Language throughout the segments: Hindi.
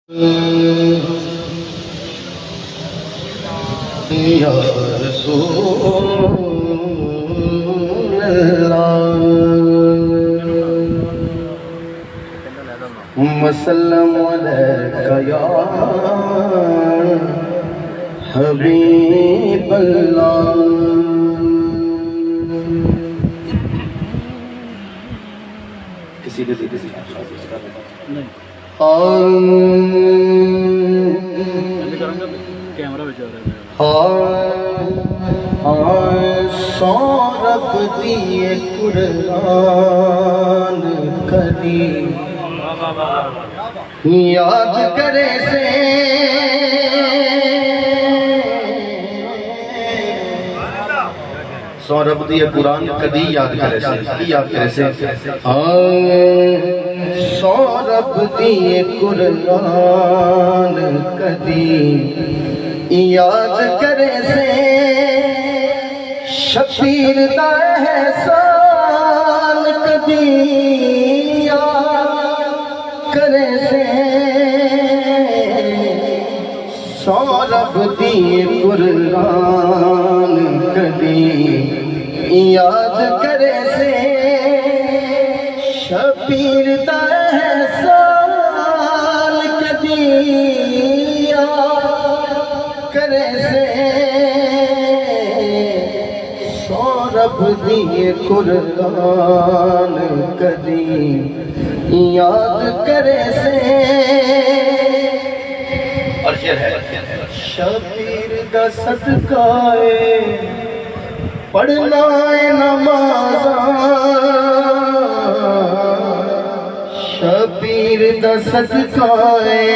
या रसूल अल्लाह वसल्लम अलैका या हबीब अल्लाह। किसी कैमरा बचा रहा है सौरभ दिए कुरान कदी याद करे से सौरभ दिए कुरान कदी याद करे से सौरभ दिए कुरान कदी याद करे से शबीर दा एहसान कदी याद करे से सौरभ दिए कुरान कदी याद करे से शबीर दा एहसान कदी करे से सौरभ दिए कुरान कदी याद करे से। और शेर है शबीर दा सदकाए पढ़ना है नमाज़ा शबीर दा सदकाए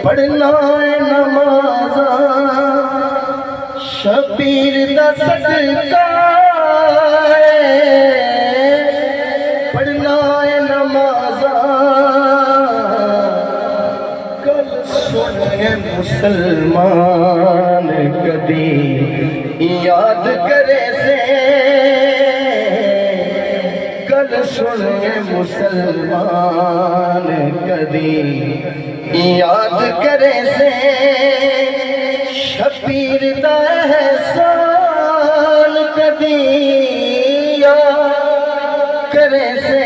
पढ़ना है नमाज़ा शबीर दा सदका पढ़ना है नमाज़ा कल सुने मुसलमान कदी याद करे से कल सुने मुसलमान कदी याद करे से शबीर दा एहसान कदी याद करे से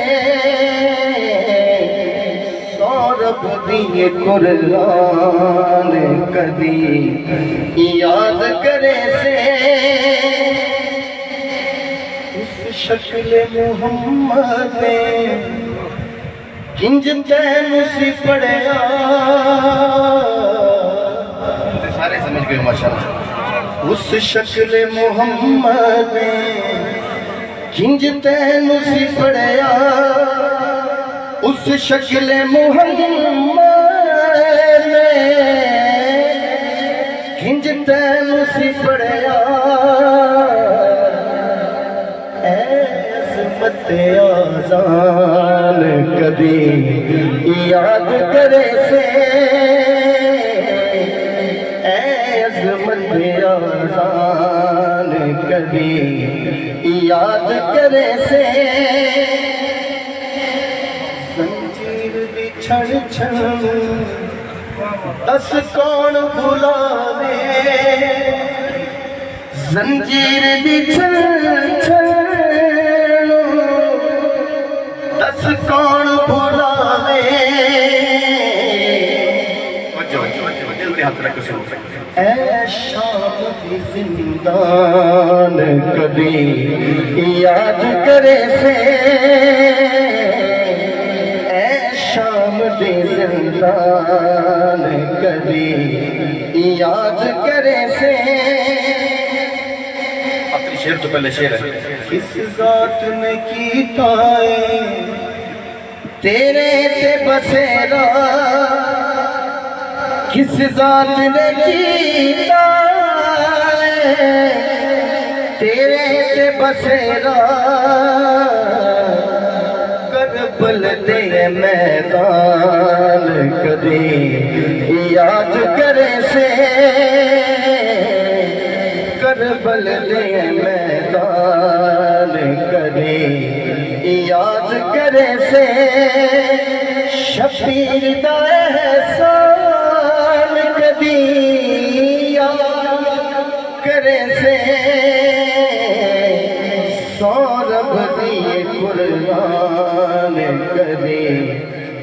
सौरभ दिए कुरान कदी याद करे से उस शक्ल मोहम्मद ने किंज तैन सी पढ़या सारे समझ गए माशाअल्लाह। उस शक्ल मोहम्मद ने किंज तैन सी पढ़या उस शक्ल मोहम्मद ने किंज तैन सी पढ़या आज़ान कदी याद करे से अज़मत आज़ान कदी याद करे से जंजीर दी छण छण दस कौन भुलावे जंजीर दी छण छण दस कौन भुलावे ऐ शाम की जिंदान कदी याद करे से ऐ शाम की जिंदान कदी याद करे से। आखिरी शेर तो पहले शेर है किस जात ने कीता तेरे ते बसेरा किस जात ने कीता तेरे ते बसेरा करबल दे मैदान कदी याद करे से करबल दे मैदान कदी याद करे से शबीर दा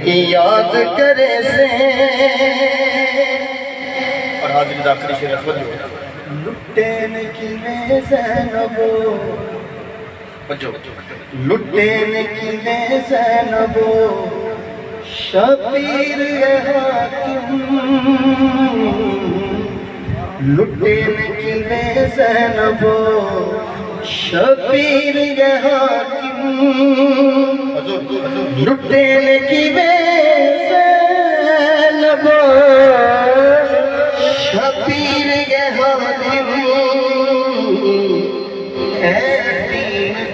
याद करे से। और हाजिर आखिरी शेर लुटेन की में ज़ैनबो, लुटेन की में ज़ैनबो शबीर हाकिम, लुटेन की में ज़ैनबो शबीर हाकिम, लुटेन की में ज़ैनबो शबीर हाकिम,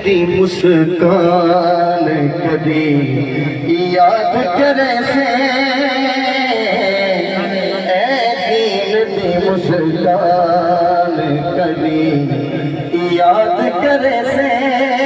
दी मुस्कान कभी याद करे से, दी मुस्कान कभी याद करे से।